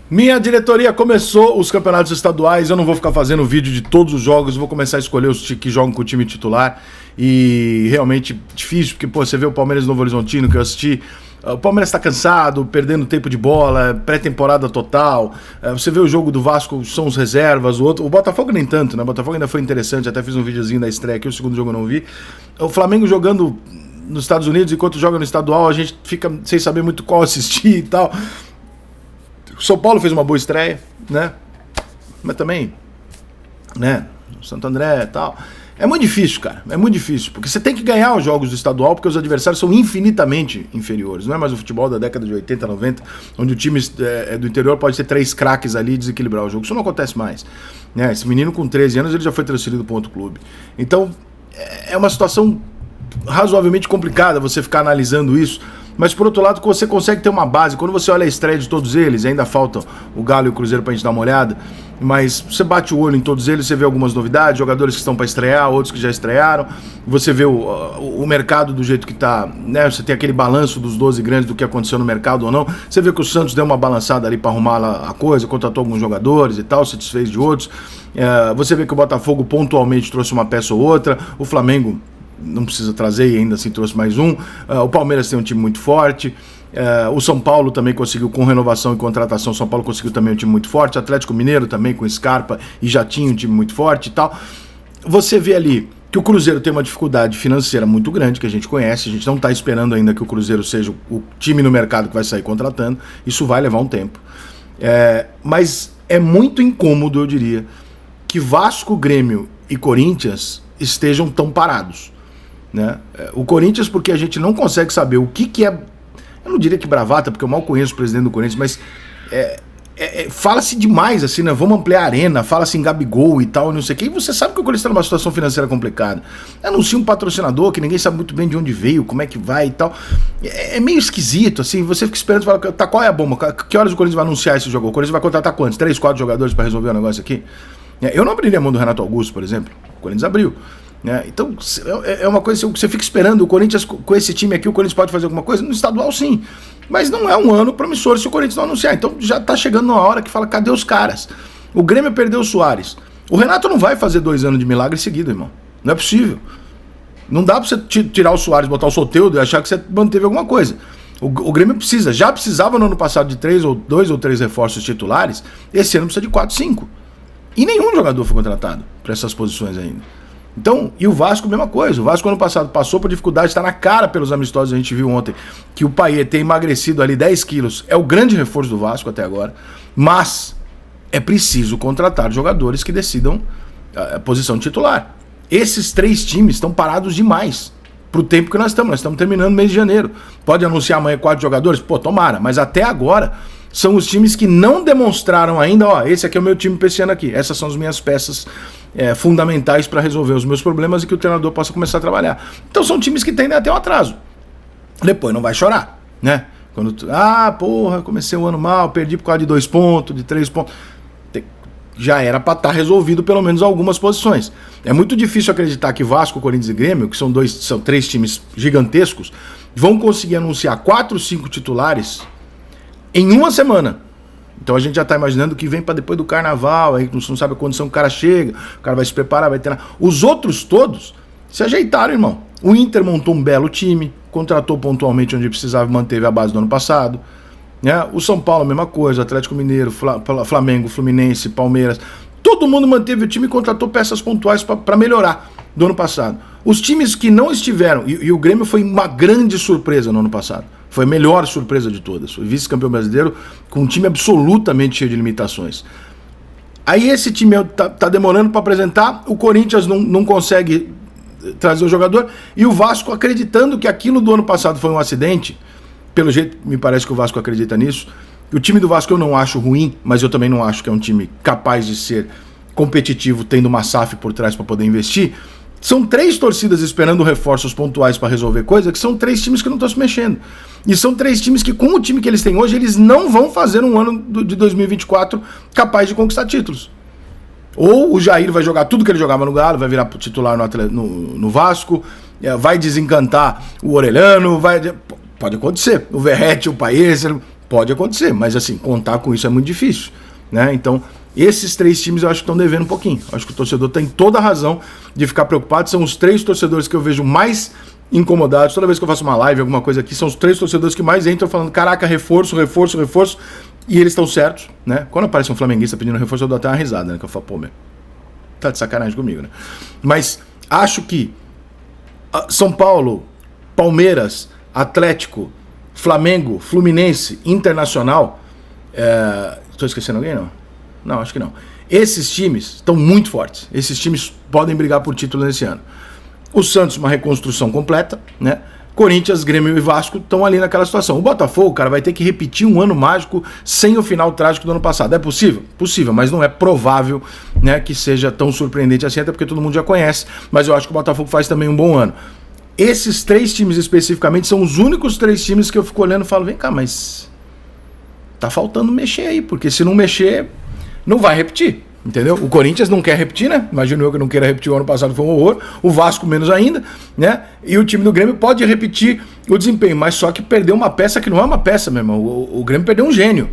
Minha diretoria começou os campeonatos estaduais, eu não vou ficar fazendo vídeo de todos os jogos, vou começar a escolher os que jogam com o time titular. E realmente difícil, porque pô, você vê o Palmeiras Novo Horizontino, que eu assisti, o Palmeiras tá cansado, perdendo tempo de bola, pré-temporada total. Você vê o jogo do Vasco, são os reservas, o Botafogo nem tanto, né? O Botafogo ainda foi interessante, até fiz um videozinho da estreia aqui, o segundo jogo eu não vi. O Flamengo jogando nos Estados Unidos, enquanto joga no estadual, a gente fica sem saber muito qual assistir e tal. O São Paulo fez uma boa estreia, né? Mas também, né? Santo André e tal. É muito difícil, cara. É muito difícil. Porque você tem que ganhar os jogos do estadual, porque os adversários são infinitamente inferiores. Não é mais o futebol da década de 80, 90, onde o time do interior pode ter 3 craques ali e desequilibrar o jogo. Isso não acontece mais. Né? Esse menino com 13 anos, ele já foi transferido para outro clube. Então, é uma situação razoavelmente complicada você ficar analisando isso. Mas por outro lado, você consegue ter uma base. Quando você olha a estreia de todos eles, ainda faltam o Galo e o Cruzeiro pra gente dar uma olhada, mas você bate o olho em todos eles, você vê algumas novidades, jogadores que estão para estrear, outros que já estrearam, você vê o mercado do jeito que tá, né? Você tem aquele balanço dos 12 grandes do que aconteceu no mercado ou não. Você vê que o Santos deu uma balançada ali para arrumar a coisa, contratou alguns jogadores e tal, se desfez de outros. Você vê que o Botafogo pontualmente trouxe uma peça ou outra, o Flamengo não precisa trazer e ainda assim trouxe mais um. O Palmeiras tem um time muito forte. O São Paulo também conseguiu, com renovação e contratação, o São Paulo conseguiu também um time muito forte. Atlético Mineiro também com Scarpa e já tinha um time muito forte e tal. Você vê ali que o Cruzeiro tem uma dificuldade financeira muito grande, que a gente conhece. A gente não está esperando ainda que o Cruzeiro seja o time no mercado que vai sair contratando. Isso vai levar um tempo. Mas é muito incômodo, eu diria, que Vasco, Grêmio e Corinthians estejam tão parados. Né? O Corinthians, porque a gente não consegue saber o que é, eu não diria que bravata, porque eu mal conheço o presidente do Corinthians, mas fala-se demais assim, né? Vamos ampliar a arena, fala-se em Gabigol e tal, não sei o que, e você sabe que o Corinthians está numa situação financeira complicada. Anuncia um patrocinador que ninguém sabe muito bem de onde veio, como é que vai e tal. É meio esquisito, assim, você fica esperando e fala, tá, qual é a bomba? Que horas o Corinthians vai anunciar esse jogo? O Corinthians vai contratar quantos? 3, 4 jogadores para resolver o negócio aqui? Eu não abriria a mão do Renato Augusto, por exemplo. O Corinthians abriu. Então é uma coisa que você fica esperando. O Corinthians, com esse time aqui, o Corinthians pode fazer alguma coisa? No estadual, sim, mas não é um ano promissor se o Corinthians não anunciar. Então já tá chegando uma hora que fala, cadê os caras? O Grêmio perdeu o Soares. O Renato não vai fazer 2 anos de milagre seguido, irmão. Não é possível. Não dá pra você tirar o Soares, botar o Soteldo e achar que você manteve alguma coisa. O Grêmio precisa, já precisava no ano passado de 2 ou 3 reforços titulares. Esse ano precisa de 4, 5. E nenhum jogador foi contratado para essas posições ainda. Então, e o Vasco, mesma coisa. O Vasco, ano passado, passou por dificuldade, está na cara pelos amistosos, a gente viu ontem, que o Payet tem emagrecido ali 10 quilos. É o grande reforço do Vasco até agora. Mas é preciso contratar jogadores que decidam a posição titular. Esses 3 times estão parados demais pro tempo que nós estamos. Nós estamos terminando o mês de janeiro. Pode anunciar amanhã 4 jogadores? Pô, tomara. Mas até agora são os times que não demonstraram ainda, ó, esse aqui é o meu time pra esse ano aqui. Essas são as minhas peças fundamentais para resolver os meus problemas e que o treinador possa começar a trabalhar. Então são times que tendem a ter um atraso. Depois não vai chorar, né? Quando porra, comecei o ano mal, perdi por causa de 2 pontos, de 3 pontos. Já era para estar resolvido pelo menos algumas posições. É muito difícil acreditar que Vasco, Corinthians e Grêmio, que são 3 times gigantescos, vão conseguir anunciar 4, 5 titulares em uma semana. Então a gente já está imaginando que vem para depois do carnaval, aí não sabe a condição que o cara chega, o cara vai se preparar, vai treinar. Os outros todos se ajeitaram, irmão. O Inter montou um belo time, contratou pontualmente onde precisava e manteve a base do ano passado. Né? O São Paulo, a mesma coisa, Atlético Mineiro, Flamengo, Fluminense, Palmeiras. Todo mundo manteve o time e contratou peças pontuais para melhorar do ano passado. Os times que não estiveram, e o Grêmio foi uma grande surpresa no ano passado. Foi a melhor surpresa de todas. Foi vice-campeão brasileiro com um time absolutamente cheio de limitações. Aí esse time tá demorando para apresentar, o Corinthians não consegue trazer o jogador, e o Vasco, acreditando que aquilo do ano passado foi um acidente, pelo jeito me parece que o Vasco acredita nisso. O time do Vasco eu não acho ruim, mas eu também não acho que é um time capaz de ser competitivo, tendo uma SAF por trás para poder investir. São 3 torcidas esperando reforços pontuais para resolver coisa, que são 3 times que não estão se mexendo. E são 3 times que, com o time que eles têm hoje, eles não vão fazer um ano de 2024 capaz de conquistar títulos. Ou o Jair vai jogar tudo que ele jogava no Galo, vai virar titular no Vasco, vai desencantar o Orelhano, pode acontecer. O Verratti, o Payet, Pode acontecer, mas assim, contar com isso é muito difícil, né? Então, esses 3 times eu acho que estão devendo um pouquinho. Eu acho que o torcedor tem toda a razão de ficar preocupado. São os 3 torcedores que eu vejo mais incomodados. Toda vez que eu faço uma live, alguma coisa aqui, são os 3 torcedores que mais entram falando, caraca, reforço, e eles estão certos, né? Quando aparece um flamenguista pedindo reforço, eu dou até uma risada, né? Que eu falo, pô, meu, tá de sacanagem comigo, né? Mas acho que São Paulo, Palmeiras, Atlético, Flamengo, Fluminense, Internacional, estou esquecendo alguém, não? Não, acho que não. Esses times estão muito fortes. Esses times podem brigar por título nesse ano. O Santos, uma reconstrução completa, né? Corinthians, Grêmio e Vasco estão ali naquela situação. O Botafogo, cara, vai ter que repetir um ano mágico sem o final trágico do ano passado. É possível? Possível, mas não é provável, né, que seja tão surpreendente assim, até porque todo mundo já conhece. Mas eu acho que o Botafogo faz também um bom ano. Esses 3 times especificamente são os únicos 3 times que eu fico olhando e falo, vem cá, mas tá faltando mexer aí, porque se não mexer, não vai repetir, entendeu? O Corinthians não quer repetir, né? Imagino eu que não queira repetir o ano passado, foi um horror. O Vasco menos ainda, né? E o time do Grêmio pode repetir o desempenho, mas só que perdeu uma peça que não é uma peça, meu irmão. O Grêmio perdeu um gênio,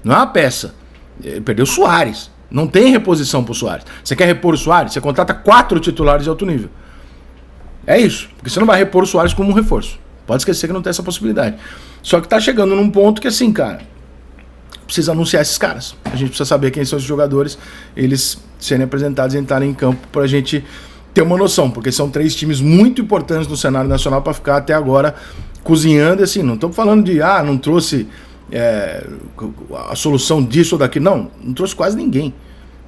não é uma peça. Ele perdeu o Soares. Não tem reposição pro Soares. Você quer repor o Soares? Você contrata 4 titulares de alto nível. É isso, porque você não vai repor o Soares como um reforço. Pode esquecer que não tem essa possibilidade. Só que tá chegando num ponto que assim, cara, precisa anunciar esses caras. A gente precisa saber quem são os jogadores, eles serem apresentados e entrarem em campo pra gente ter uma noção, porque são 3 times muito importantes no cenário nacional para ficar até agora cozinhando, assim, não estamos falando de, não trouxe a solução disso ou daquilo, não trouxe quase ninguém.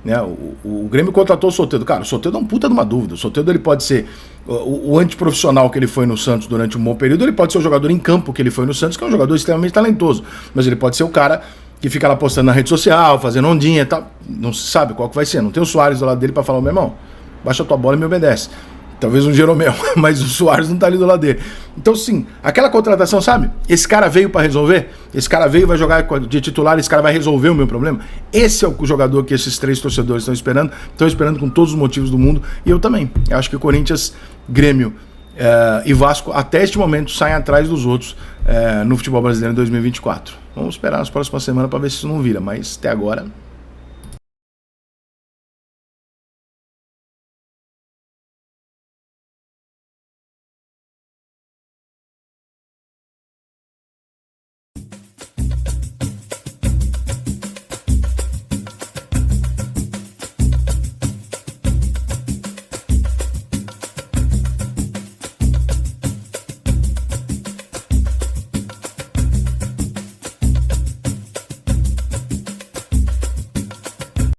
Né? O Grêmio contratou o Soteldo. Cara, o Soteldo é um puta de uma dúvida. O Soteldo ele pode ser o antiprofissional que ele foi no Santos durante um bom período, ele pode ser o jogador em campo que ele foi no Santos, que é um jogador extremamente talentoso, mas ele pode ser o cara que fica lá postando na rede social, fazendo ondinha e tal. Não se sabe qual que vai ser. Não tem o Soares do lado dele pra falar, meu irmão, baixa a tua bola e me obedece. Talvez um Jeromel, mas o Soares não tá ali do lado dele. Então, sim, aquela contratação, sabe? Esse cara veio pra resolver, esse cara veio e vai jogar de titular, esse cara vai resolver o meu problema. Esse é o jogador que esses 3 torcedores estão esperando com todos os motivos do mundo, e eu também. Eu acho que o Corinthians, Grêmio e Vasco, até este momento, saem atrás dos outros no futebol brasileiro em 2024. Vamos esperar nas próximas semanas pra ver se isso não vira, mas até agora